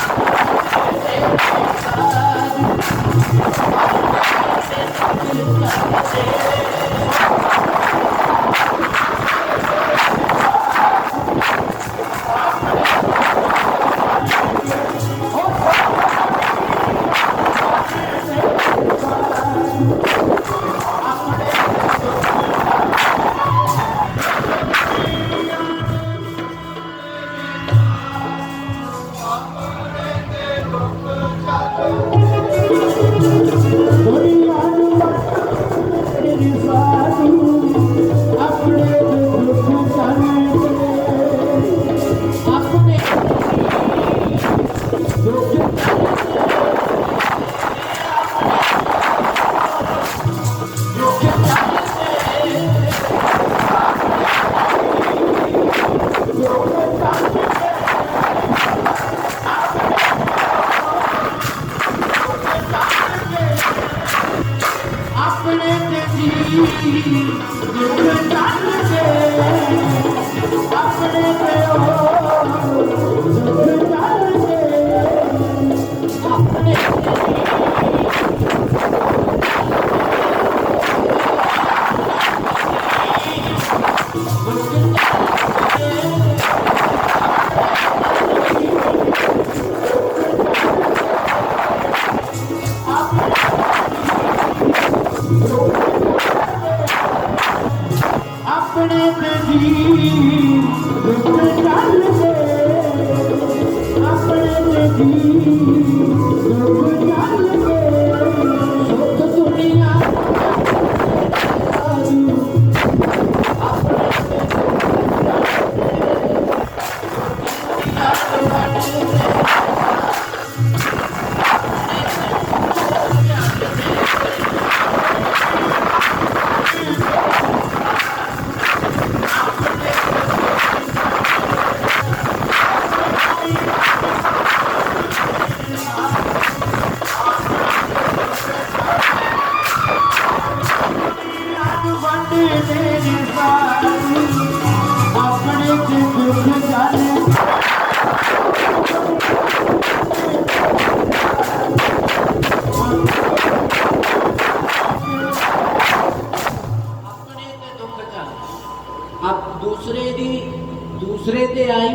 अपने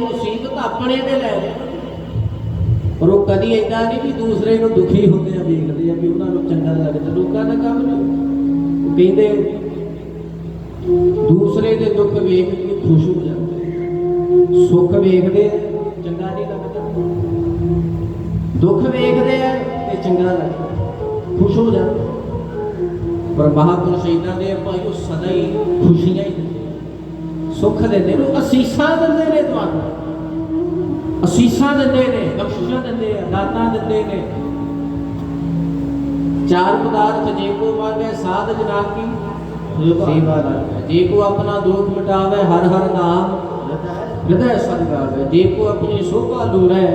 ਮੁਸੀਬਤ ਆਪਣੇ ਤੇ ਲੈ ਲਿਆ। ਪਰ ਉਹ ਕਦੀ ਏਦਾਂ ਨਹੀਂ ਵੀ ਦੂਸਰੇ ਨੂੰ ਦੁਖੀ ਹੁੰਦੇ ਆ ਵੇਖਦੇ ਆ ਵੀ ਉਹਨਾਂ ਨੂੰ ਚੰਗਾ ਲੱਗਦਾ। ਲੋਕਾਂ ਦਾ ਕੰਮ ਨਹੀਂ। ਉਹ ਕਹਿੰਦੇ ਦੂਸਰੇ ਦੇ ਦੁੱਖ ਵੇਖ ਕੇ ਖੁਸ਼ ਹੋ ਜਾਂਦੇ, ਸੁੱਖ ਵੇਖਦੇ ਆ ਚੰਗਾ ਨਹੀਂ ਲੱਗਦਾ, ਦੁੱਖ ਵੇਖਦੇ ਆ ਤੇ ਚੰਗਾ ਲੱਗਦਾ, ਖੁਸ਼ ਹੋ ਜਾਂਦੇ। ਪਰ ਮਹਾਂਪੁਰਸ਼ ਇਹਨਾਂ ਦੇ ਭਾਈ ਉਹ ਸਦਾ ਹੀ ਖੁਸ਼ੀਆਂ ਹੀ ਦਿੰਦੇ, ਸੁੱਖ ਦਿੰਦੇ ਨੇ, ਅਸੀਸਾਂ ਦਿੰਦੇ ਨੇ, ਤੁਹਾਨੂੰ ਅਸੀਸਾਂ ਦਿੰਦੇ ਨੇ, ਬਖਸ਼ਿਸ਼ਾਂ ਦਿੰਦੇ ਆ, ਦਾਤਾਂ ਦਿੰਦੇ ਨੇ। ਚਾਰ ਪਦਾਰਥ ਜੇ ਕੋ ਮੰਗੇ ਸਾਧ ਜਨਾ ਕੀ ਸੇਵਾ ਲਾਗੇ, ਜੇ ਕੋ ਆਪਣਾ ਦੁੱਖ ਮਿਟਾਵੇ ਹਰ ਹਰ ਨਾਮ ਹਿਰਦੈ ਸਦ ਗਾਵੇ, ਜੇ ਕੋ ਆਪਣੀ ਸ਼ੋਭਾ ਲੂਰੈ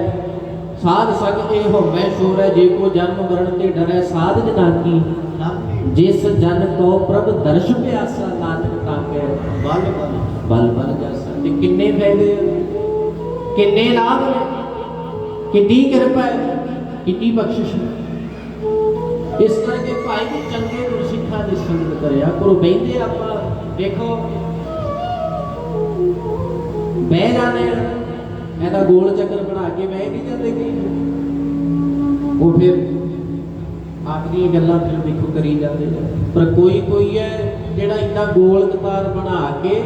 ਸਾਧ ਸੰਗ ਇਹ ਹੋਵੇ ਸ਼ੋਰੈ, ਜੇ ਕੋ ਜਨਮ ਮਰਨ ਤੇ ਡਰੈ ਸਾਧ ਜਨਾ ਕੀ ਜਿਸ ਜਨ ਕੋ ਪ੍ਰਭ ਦਰਸ਼ ਪਿਆਸਾ ਨਾਨਕ ਤਾਕੇ ਬਲ ਬਲ ਜਾਸਾ। ਤੇ ਕਿੰਨੇ ਫਾਇਦੇ, ਕਿੰਨੇ ਲਾਭ ਨੇ, ਕਿੰਨੀ ਕਿਰਪਾ ਹੈ, ਕਿੰਨੀ ਬਖਸ਼ਿਸ਼ ਹੈ। ਇਸ ਕਰਕੇ ਭਾਈ ਵੀ ਚੰਗੇ ਗੁਰਸਿੱਖਾਂ ਦੀ ਸੰਗਤ ਕਰਿਆ ਕਰੋ। ਬਹਿੰਦੇ ਆਪਾਂ ਦੇਖੋ ਬਹਿ ਜਾਂਦੇ ਇਹਦਾ ਗੋਲ ਚੱਕਰ ਬਣਾ ਕੇ ਬਹਿ ਨਹੀਂ ਜਾਂਦੇ ਕਈ, ਉਹ ਫਿਰ ਆਪਣੀਆਂ ਗੱਲਾਂ ਫਿਰ ਦੇਖੋ ਕਰੀ ਜਾਂਦੇ। ਪਰ ਕੋਈ ਕੋਈ ਹੈ ਜਿਹੜਾ ਇੰਨਾ ਗੋਲ ਕਤਾਰ ਬਣਾ ਕੇ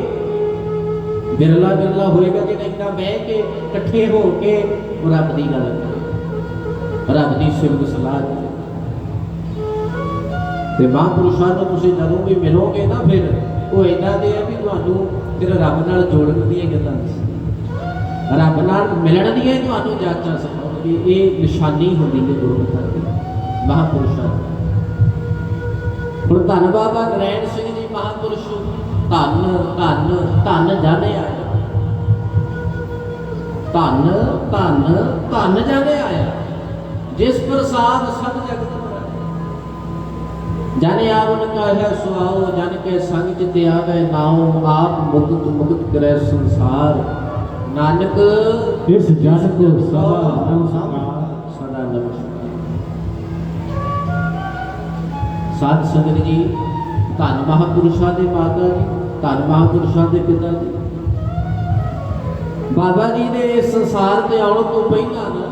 ਬਿਰਲਾ ਬਿਰਲਾ ਹੋਏਗਾ ਜਿਹੜਾ ਇੰਨਾ ਬਹਿ ਕੇ ਇਕੱਠੇ ਹੋ ਕੇ ਉਹ ਰੱਬ ਦੀ ਗੱਲ ਕਰੇ, ਰੱਬ ਦੀ ਸਿਫਤ ਸਲਾਹ ਕਰੇ। ਤੇ ਮਹਾਂਪੁਰਸ਼ਾਂ ਨੂੰ ਤੁਸੀਂ ਜਦੋਂ ਵੀ ਮਿਲੋਗੇ ਨਾ ਫਿਰ ਉਹ ਇੱਦਾਂ ਦੇ ਆ ਵੀ ਤੁਹਾਨੂੰ ਫਿਰ ਰੱਬ ਨਾਲ ਜੋੜਨ ਦੀਆਂ ਗੱਲਾਂ ਦੱਸਣ, ਰੱਬ ਨਾਲ ਮਿਲਣ ਦੀਆਂ ਤੁਹਾਨੂੰ ਜਾਚਾਂ ਸਿਖਾਉਣਗੇ। ਇਹ ਨਿਸ਼ਾਨੀ ਹੁੰਦੀ ਹੈ ਗੁਰਮਤਿ ਦੀ, ਮਹਾਂਪੁਰਸ਼ਾਂ। ਹੁਣ ਧੰਨ ਬਾਬਾ ਨਰੈਣ ਸਿੰਘ ਜੀ ਮਹਾਂਪੁਰਸ਼, ਧੰਨ ਧੰਨ ਧੰਨ ਜਾਣੇ ਆਇਆ, ਧੰਨ ਧੰਨ ਧੰਨ ਜਾਣੇ ਆਇਆ, ਜਿਸ ਪ੍ਰਸਾਦ ਸਭ ਜਗਤ ਜਾਨੇ ਆਵਨ ਕਾ ਹੈ ਸੁਆਓ, ਜਨ ਕੇ ਸੰਗ ਚਿਤ ਆਵੇ ਨਾਉ, ਆਪ ਮੁਕਤ ਮੁਕਤ ਕਰੇ ਸੰਸਾਰ, ਨਾਨਕ ਇਸ ਜਨ ਕੋ ਸਦਾ ਨਮਸਕਾਰ ਸਦਾ ਨਮਸਕਾਰ। ਸਾਧ ਸੰਗਤ ਜੀ, ਧੰਨ ਮਹਾਂਪੁਰਸ਼ਾਂ ਦੇ ਮਾਤਾ ਜੀ, ਧੰਨ ਮਹਾਂਪੁਰਸ਼ਾਂ ਦੇ ਪਿਤਾ ਜੀ। ਬਾਬਾ ਜੀ ਦੇ ਇਸ ਸੰਸਾਰ ਤੇ ਆਉਣ ਤੋਂ ਪਹਿਲਾਂ ਨਾ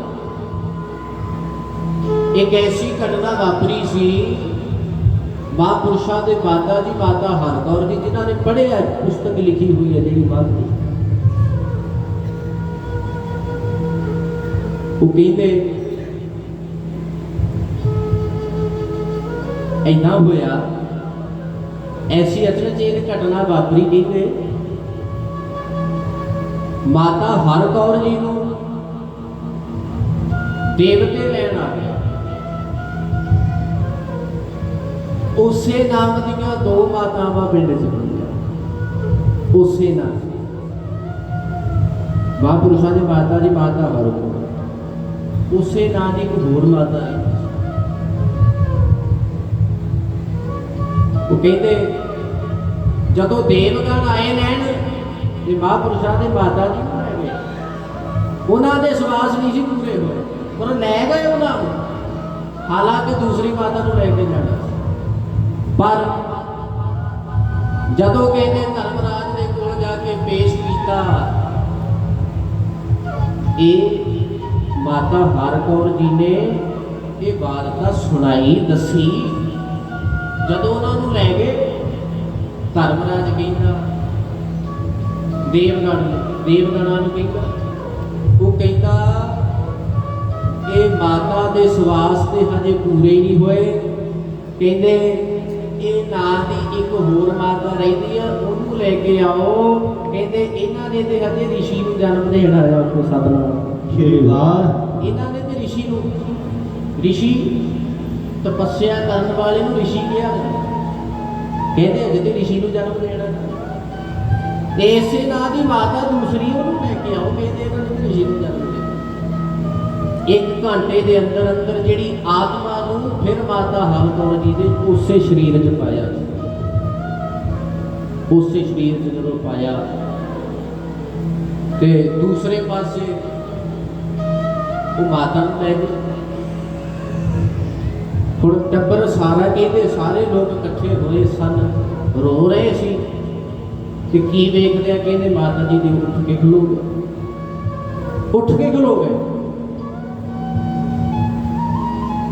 ਇੱਕ ਐਸੀ ਘਟਨਾ ਵਾਪਰੀ ਸੀ। ਮਹਾਂਪੁਰਸ਼ਾਂ ਦੇ ਮਾਤਾ ਜੀ, ਮਾਤਾ ਹਰਕੌਰ ਜੀ, ਜਿਨ੍ਹਾਂ ਨੇ ਪੜ੍ਹਿਆ ਪੁਸਤਕ ਲਿਖੀ ਹੋਈ ਹੈ ਜਿਹੜੀ ਬਾਕੀ, ਉਹ ਕਹਿੰਦੇ ਇੰਨਾ ਹੋਇਆ, ਐਸੀ ਅਚਨਚੇਤ ਘਟਨਾ ਵਾਪਰੀ। ਕਹਿੰਦੇ ਮਾਤਾ ਹਰਕੌਰ ਜੀ ਨੂੰ ਦੇਵਤੇ ਲੈਣ ਆ ਗਏ। ਉਸੇ ਨਾਮ ਦੀਆਂ ਦੋ ਮਾਤਾਵਾਂ ਪਿੰਡ ਚ ਪਈਆਂ, ਉਸੇ ਨਾਮ ਮਹਾਂਪੁਰਸ਼ਾਂ ਦੀ ਮਾਤਾ ਜੀ ਮਾਤਾ ਹਰਕੌਰ, ਉਸੇ ਨਾਂ ਦੀ ਇੱਕ ਹੋਰ ਮਾਤਾ ਹੈ। ਉਹ ਕਹਿੰਦੇ ਜਦੋਂ ਦੇਵਗਣ ਆਏ ਲੈਣ ਤੇ ਮਹਾਂਪੁਰਸ਼ਾਂ ਦੇ ਮਾਤਾ ਜੀ ਨੂੰ ਲੈ ਗਏ, ਉਹਨਾਂ ਦੇ ਸਵਾਸ ਨਹੀਂ ਸੀ ਪੂਰੇ ਹੋਏ, ਪਰ ਲੈ ਗਏ ਉਹਨਾਂ ਨੂੰ, ਹਾਲਾਂਕਿ ਦੂਸਰੀ ਮਾਤਾ ਨੂੰ ਲੈ ਕੇ ਜਾਣਾ। ਪਰ ਜਦੋਂ ਕਹਿੰਦੇ ਧਰਮਰਾਜ ਦੇ ਕੋਲ ਜਾ ਕੇ ਪੇਸ਼ ਕੀਤਾ, ਇਹ ਮਾਤਾ ਹਰਕੌਰ ਜੀ ਨੇ ਇਹ ਵਾਰਤਾ ਸੁਣਾਈ, ਦੱਸੀ। ਜਦੋਂ ਉਹਨਾਂ ਨੂੰ ਲੈ ਗਏ, ਧਰਮਰਾਜ ਕਹਿੰਦਾ ਦੇਵਗਣਾਂ ਨੂੰ ਕਹਿੰਦਾ, ਉਹ ਕਹਿੰਦਾ ਇਹ ਮਾਤਾ ਦੇ ਸਵਾਸ ਤੇ ਹਜੇ ਪੂਰੇ ਨਹੀਂ ਹੋਏ। ਕਹਿੰਦੇ ਇਹ ਨਾਂ ਦੀ ਇੱਕ ਹੋਰ ਮਾਤਾ ਰਹਿੰਦੀ ਆ, ਉਹਨੂੰ ਲੈ ਕੇ ਆਓ। ਕਹਿੰਦੇ ਇਹਨਾਂ ਨੇ ਤੇ ਹਜੇ ਰਿਸ਼ੀ ਨੂੰ ਜਨਮ ਦੇਣਾ ਆ। ਉੱਥੋਂ ਸਤਨਾਮ ਸ਼੍ਰੀ ਵਾਹਿਗੁਰੂ। ਇਹਨਾਂ ਨੇ ਤੇ ਰਿਸ਼ੀ ਨੂੰ, ਰਿਸ਼ੀ ਤਪੱਸਿਆ ਕਰਨ ਵਾਲੇ ਨੂੰ ਰਿਸ਼ੀ ਕਿਹਾ। ਕਹਿੰਦੇ ਹਜੇ ਤੇ ਰਿਸ਼ੀ ਨੂੰ ਜਨਮ ਦੇਣਾ। ਤੇ ਇਸੇ ਨਾਂ ਦੀ ਮਾਤਾ ਦੂਸਰੀ ਉਹਨੂੰ ਲੈ ਕੇ ਆਓ। ਕਹਿੰਦੇ ਇਹਨਾਂ ਨੇ ਰਿਸ਼ੀ ਨੂੰ ਜਨਮ ਦੇਣਾ। 1 ਘੰਟੇ ਦੇ ਅੰਦਰ ਅੰਦਰ ਜਿਹੜੀ ਆਤਮਾ ਨੂੰ ਫਿਰ ਮਾਤਾ ਹਰਕੌਰ ਜੀ ਦੇ ਉਸੇ ਸਰੀਰ 'ਚ ਪਾਇਆ, ਉਸੇ ਸਰੀਰ 'ਚ ਜਦੋਂ ਪਾਇਆ ਤੇ ਦੂਸਰੇ ਪਾਸੇ ਉਹ ਮਾਤਾ ਨੂੰ ਲੈ ਗਏ। ਹੁਣ ਟੱਬਰ ਸਾਰਾ, ਕਹਿੰਦੇ ਸਾਰੇ ਲੋਕ ਇਕੱਠੇ ਹੋਏ ਸਨ, ਰੋ ਰਹੇ ਸੀ ਕਿ ਕੀ ਵੇਖਦੇ ਆ। ਕਹਿੰਦੇ ਮਾਤਾ ਜੀ ਦੇ ਉੱਠ ਕੇ ਖਲੋ ਗਏ। उठ के खलो गए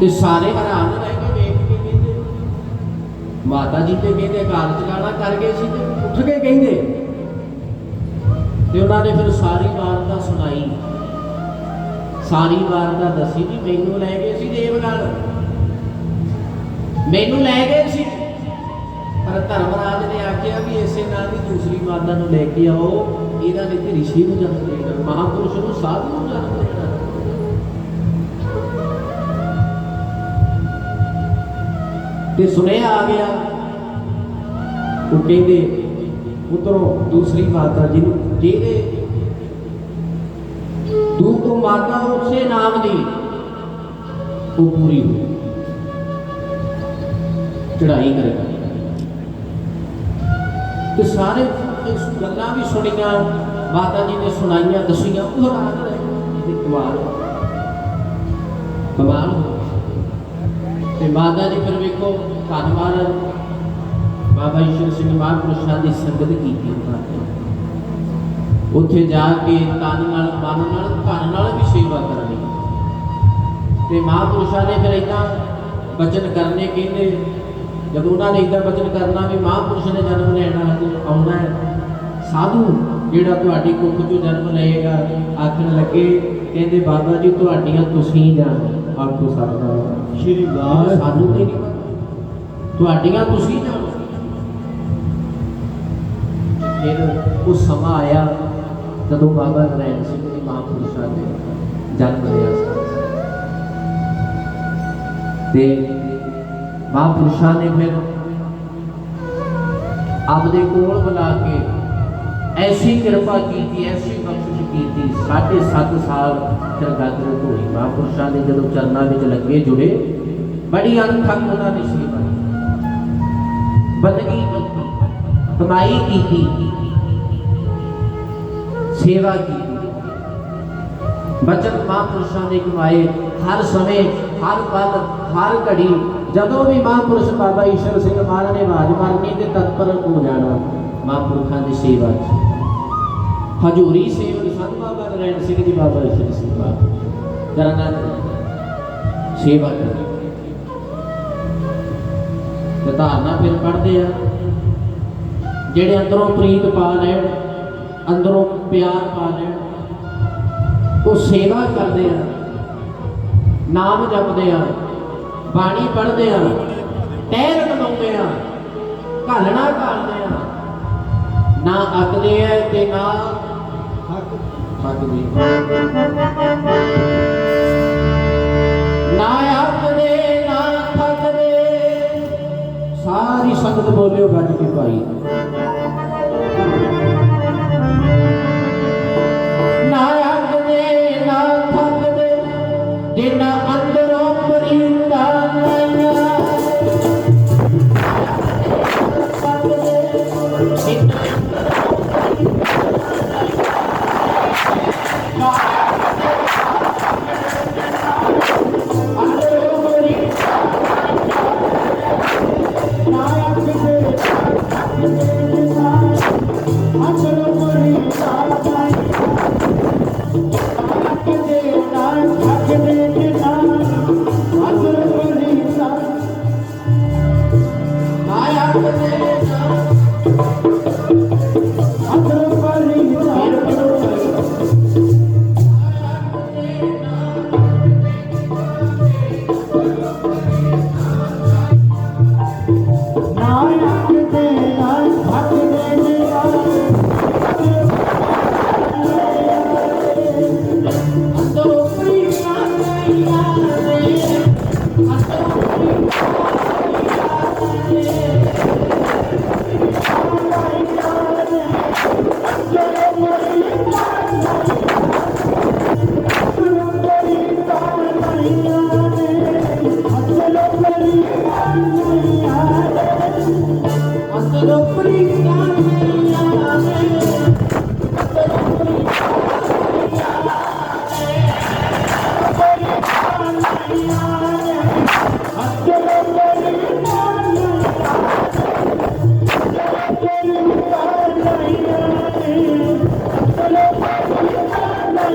ते सारे हैरान रह गए वेख के कहते माता जी ते कहते घर चलाना कर गए सी ते उठ के कहते ते उन्होंने फिर सारी वारता सुनाई सारी वारता दसी भी मैनू लै गए सी देवगढ़ मैनू लै गए सी पर धर्मराज ने आख्या भी इसे नाल भी दूसरी माता नूं लैके आओ इहदा ने ते ऋषि नूं जन्म देना महापुरुष नूं साधु नूं जन्म देना ते सुनेहा आ गया वो कहते उधरों दूसरी माता जी जेदे दूको माता उसे नाम दी वो पूरी हुई चढ़ाई करेगा तो सारे गल्लां भी सुनिया माता जी ने सुनाइया दसिया हैरान रहे कमाल हो ते माता जी फिर वेखो धन महाराज बाबा ईश्वर सिंह महापुरुषां की संगत की उत्थे जाके तन नाल मन नाल धन नाल भी सेवा करनी ते महापुरुषां ने फिर इदां बचन करने कहते जब उन्होंने इदा बचन करना भी महापुरुष ने जन्म लेना आना है साधु जिहड़ा तुहाडी कुख चों जन्म लेगा आखण लगे कहते बाबा जी तुहाडियां तुसीं जाण आखो सकदा श्री वाह साधु ते नहीं तुहाडियां तुसीं जाण फिर वो समा आया जदों बाबा नरैण सिंह जी महापुरुषां ने जन्म लिया ते महापुरुषां ने फिर आपदे कोल बुला के ऐसी कृपा की ऐसी बख्शिश की 7.5 साल फिर गागरत हुई महापुरुषां ने जदों चरनां विच लगे जुड़े बड़ी अनथक उन्होंने सेवा बदगी की कमाई की सेवा की बचन महापुरुषों ने कमाए हर समय हर पल हर घड़ी जदों भी महापुरुष बाबा ईश्वर सिंह महाराज ने आवाज मारनी तो तत्पर हो जाना महापुरुषों की सेवा हजूरी सेवक सन बाबा नरैण सिंह जी बाबा ईश्वर सिंह महापुरुष करना सेवा कर धारना फिर पढ़ते हैं जेड़े अंदरों प्रीत पा लैन अंदरों प्यार पा लैन वो सेवा करते हैं नाम जपते हैं बाणी पढ़ते हैं टहर कमाते हैं घालना करते हैं ना अकते हैं ते ना थकते ना अकते ना थकते सारी संगत बोलियो गज के भाई ना अकते ना थकते जिन्ना अंदरों परींदा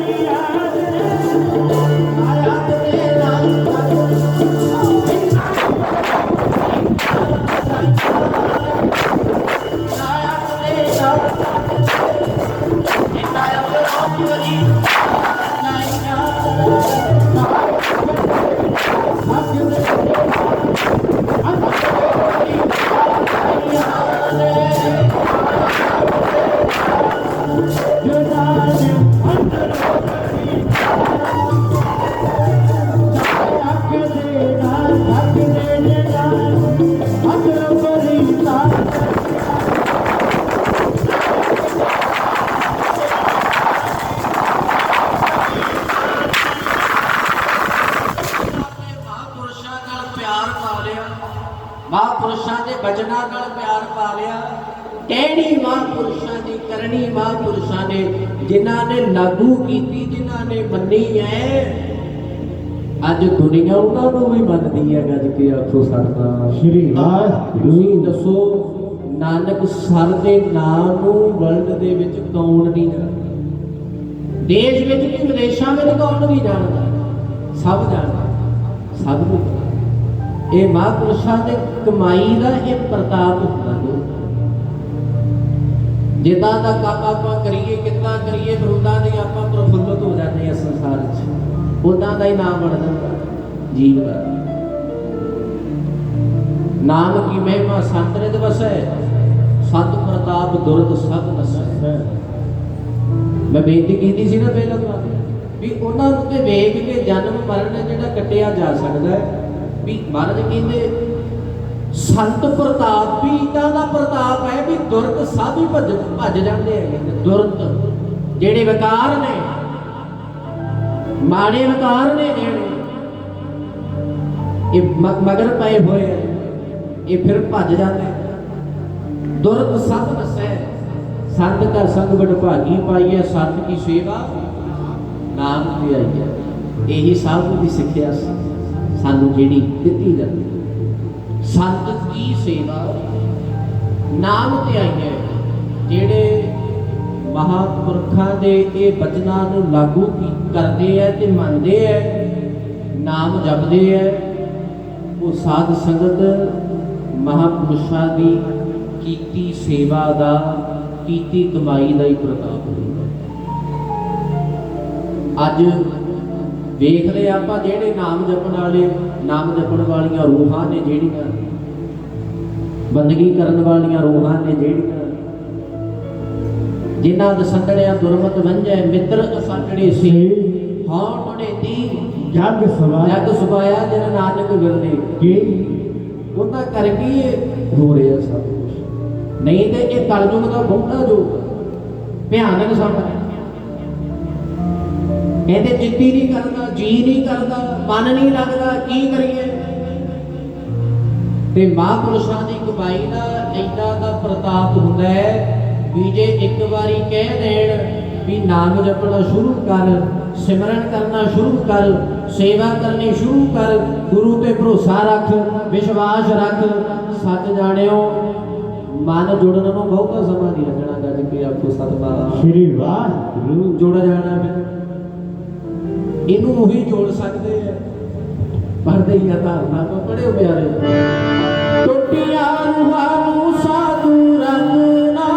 Yeah. ਮਹਾਂਪੁਰਸ਼ਾਂ ਨਾਲ ਪਿਆਰ ਪਾ ਲਿਆ, ਮਹਾਂਪੁਰਸ਼ਾਂ ਦੇ ਬਚਨਾਂ ਨਾਲ ਪਿਆਰ ਪਾ ਲਿਆ। ਕਹਿਣੀ ਮਹਾਂਪੁਰਸ਼ਾਂ ਦੀ, ਕਰਨੀ ਮਹਾਂਪੁਰਸ਼ਾਂ ਨੇ, ਜਿਨ੍ਹਾਂ ਨੇ ਲਾਗੂ ਕੀਤੀ, ਜਿਨ੍ਹਾਂ ਨੇ ਮੰਨੀ ਹੈ, ਅੱਜ ਦੁਨੀਆ ਉਹਨਾਂ ਨੂੰ ਵੀ ਮੰਨਦੀ ਹੈ। ਗੱਜ ਕੇ ਆਖੋ ਸਤਿਨਾਮ ਸ਼੍ਰੀ ਵਾਹਿਗੁਰੂ। ਤੁਸੀਂ ਦੱਸੋ ਨਾਨਕ ਸਰ ਦੇ ਨਾਮ ਨੂੰ ਵਰਲਡ ਦੇ ਵਿੱਚ ਕੌਣ ਨਹੀਂ ਜਾਣਦਾ? ਦੇਸ਼ ਵਿੱਚ ਵੀ ਵਿਦੇਸ਼ਾਂ ਵਿੱਚ ਕੌਣ ਨਹੀਂ ਜਾਣਦਾ? ਸਭ ਜਾਣਦਾ, ਸਭ ਨੂੰ ਪਤਾ। ਇਹ ਮਹਾਂਪੁਰਸ਼ਾਂ ਦੇ ਕਮਾਈ ਦਾ ਇਹ ਪ੍ਰਤਾਪ ਹੁੰਦਾ ਜੋ ਜਿੱਦਾਂ ਦਾ ਕੰਮ ਆਪਾਂ ਕਰੀਏ, ਕਿੱਦਾਂ ਕਰੀਏ, ਫਿਰ ਉਦਾਂ ਦੇ ਆਪਾਂ ਪ੍ਰਫੁੱਲਤ ਹੋ ਜਾਂਦੇ ਆ ਸੰਸਾਰ 'ਚ, ਉਦਾਂ ਦਾ ਹੀ ਨਾਮ ਬਣ ਜਾਂਦਾ ਜੀਵ ਦਾ। ਨਾਮ ਕੀ ਮਹਿਮਾ ਸੰਤ ਰਿਦ ਵਸੈ, ਸਤ ਪ੍ਰਤਾਪ ਦੁਰਦ ਸਭ ਨਸੈ। ਮੈਂ ਬੇਨਤੀ ਕੀਤੀ ਸੀ ਨਾ ਪਹਿਲਾਂ ਤੋਂ ਵੀ ਉਹਨਾਂ ਨੂੰ ਤੇ ਵੇਖ ਕੇ ਜਨਮ ਮਰਨ ਜਿਹੜਾ ਕੱਟਿਆ ਜਾ ਸਕਦਾ ਹੈ। ਵੀ ਮਹਾਰਾਜ ਕਹਿੰਦੇ ਸੰਤ ਪ੍ਰਤਾਪ ਵੀ ਇਦਾਂ ਦਾ ਪ੍ਰਤਾਪ ਹੈ ਵੀ ਦੁਰਦ ਸਭ ਹੀ ਭੱਜ ਜਾਂਦੇ ਹੈਗੇ। ਦੁਰਦ ਜਿਹੜੇ ਵਿਕਾਰ ਨੇ, ਮਾੜੇ ਵਿਕਾਰ ਨੇ, ਜਿਹੜੇ ਇਹ ਮਗਰ ਪਏ ਹੋਏ ਆ, ਇਹ ਫਿਰ ਭੱਜ ਜਾਂਦੇ। ਦੁਰਦ ਸਭ ਨਸੈ, ਸੰਤ ਕਾ ਸੰਗ ਬੜ ਭਾਗੀ ਪਾਈਐ, ਸੰਤ ਕੀ ਸੇਵਾ ਨਾਮ ਤੇ ਆਈ ਹੈ। ਇਹੀ ਸਾਧੂ ਦੀ ਸਿੱਖਿਆ ਸਾਨੂੰ ਜਿਹੜੀ ਦਿੱਤੀ ਜਾਂਦੀ, ਸੰਤ ਕੀ ਸੇਵਾ ਨਾਮ ਤੇ ਆਈ ਹੈ। ਜਿਹੜੇ ਮਹਾਂਪੁਰਖਾਂ ਦੇ ਇਹ ਬਚਨਾਂ ਨੂੰ ਲਾਗੂ ਕਰਦੇ ਹੈ ਤੇ ਮੰਨਦੇ ਹੈ, ਨਾਮ ਜਪਦੇ ਹੈ, ਉਹ ਸਾਧ ਸੰਗਤ ਮਹਾਂਪੁਰਸ਼ਾਂ ਦੀ ਕੀਤੀ ਸੇਵਾ ਦਾ, ਕੀਤੀ ਕਮਾਈ ਦਾ ਹੀ ਪ੍ਰਤਾਪ ਹੁੰਦਾ। ਅੱਜ ਵੇਖ ਲਏ ਆਪਾਂ ਜਿਹੜੇ ਨਾਮ ਜਪਣ ਵਾਲੇ, ਨਾਮ ਜਪਣ ਵਾਲੀਆਂ ਰੂਹਾਂ ਨੇ, ਜਿਹੜੀਆਂ ਬੰਦਗੀ ਕਰਨ ਵਾਲੀਆਂ ਰੂਹਾਂ ਨੇ, ਜਿਹੜੀਆਂ ਜਿਨ੍ਹਾਂ ਦਸੰਦੜਿਆ ਦੁਰਮਤ ਵੰਝੈ, ਮਿੱਤਰ ਅਸਾਂਡੜੇ ਸੀ, ਹਉ ਟੁੜੇ ਦੀ ਜਗ ਸਵਾਇਆ, ਜਗ ਸੁਭਾਇਆ ਜਿਨ ਨਾਨਕ ਵਿਰਲੇ ਕੀ ਉਹਨਾਂ ਕਰਕੇ ਇਹ ਹੋ ਰਿਹਾ ਸਭ ਕੁਛ। ਨਹੀਂ ਤੇ ਇਹ ਕਲਯੁਗ ਦਾ ਬਹੁਤਾ ਜੋ ਭਿਆਨਕ ਸਮਾਂ ਕਹਿੰਦੇ ਚਿੱਤੀ ਨਹੀਂ ਕਰਦਾ, ਜੀ ਨਹੀਂ ਕਰਦਾ, ਮਨ ਨਹੀਂ ਲੱਗਦਾ, ਕੀ ਕਰੀਏ? ਤੇ ਮਹਾਂਪੁਰਸ਼ਾਂ ਦੀ ਕਮਾਈ ਦਾ ਏਦਾਂ ਦਾ ਪ੍ਰਤਾਪ ਹੁੰਦਾ ਹੈ ਵੀ ਜੇ ਇੱਕ ਵਾਰੀ ਕਹਿ ਦੇਣ ਵੀ ਨਾਮ ਜਪਣਾ ਸ਼ੁਰੂ ਕਰ, ਸਿਮਰਨ ਕਰਨਾ ਸ਼ੁਰੂ ਕਰ, ਸੇਵਾ ਕਰਨੀ ਸ਼ੁਰੂ ਕਰ, ਗੁਰੂ ਤੇ ਭਰੋਸਾ ਰੱਖ, ਵਿਸ਼ਵਾਸ ਰੱਖ, ਸੱਚ ਜਾਣਿਓ ਮਨ ਜੁੜਨ ਨੂੰ ਬਹੁਤਾ ਸਮਾਂ ਨਹੀਂ ਲੱਗਣਾ। ਗੱਜ ਕੇ ਆਖੋ ਸਤਿਨਾਮ ਸ਼੍ਰੀ ਵਾਹਿਗੁਰੂ। ਜੁੜ ਜਾਣਾ ਫਿਰ ਇਹਨੂੰ ਉਹੀ ਜੋੜ ਸਕਦੇ ਆ ਪੜ੍ਹਦੇ ਹੀ ਆ ਧਾਰਨਾ ਤੋਂ ਪੜ੍ਹਿਓ ਪਿਆਰੇ। ਟੁੱਟੀਆਂ ਰੂਹਾਂ ਨੂੰ ਸਾਧੂ ਰੰਗ ਨਾਲ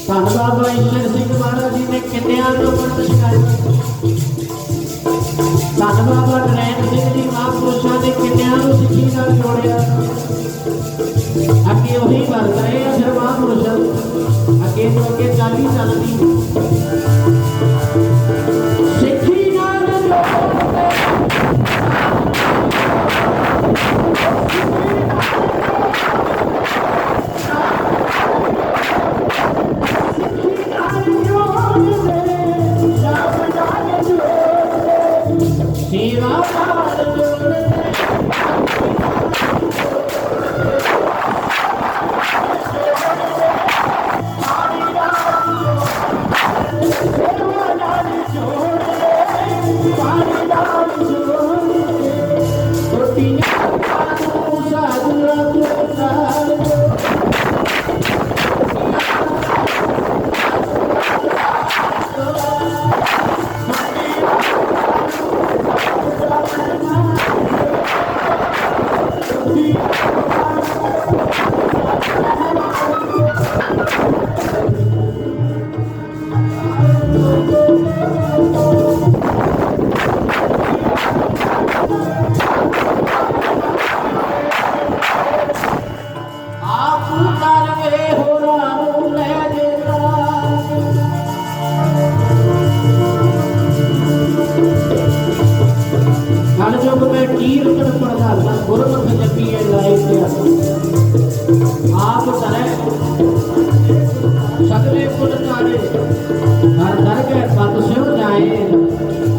ਧੰਨ ਬਾਬਾ ਈਸ਼ਰ ਸਿੰਘ ਮਹਾਰਾਜ ਜੀ ਨੇ ਕਿੰਨਿਆਂ ਤੋਂ ਅੰਮ੍ਰਿਤ ਛਕਾਇਆ। ਧੰਨ ਬਾਬਾ ਨਰੈਣ ਸਿੰਘ ਜੀ ਮਹਾਂਪੁਰਸ਼ਾਂ ਨੇ ਕਿੰਨਿਆਂ ਨੂੰ ਸਿੱਖੀ ਨਾਲ ਜੋੜਿਆ। ਅੱਗੇ ਉਹੀ ਵਰਤ ਰਹੇ ਆ ਫਿਰ ਮਹਾਂਪੁਰਸ਼, ਅੱਗੇ ਤੋਂ ਅੱਗੇ ਚੱਲਦੀ ਸਿੱਖੀ ਨਾਲ सेवा हाथ जोड़े गुरमुख जपिए लाए आप करे सगले कुल तारे घर घर के पद सिर जाए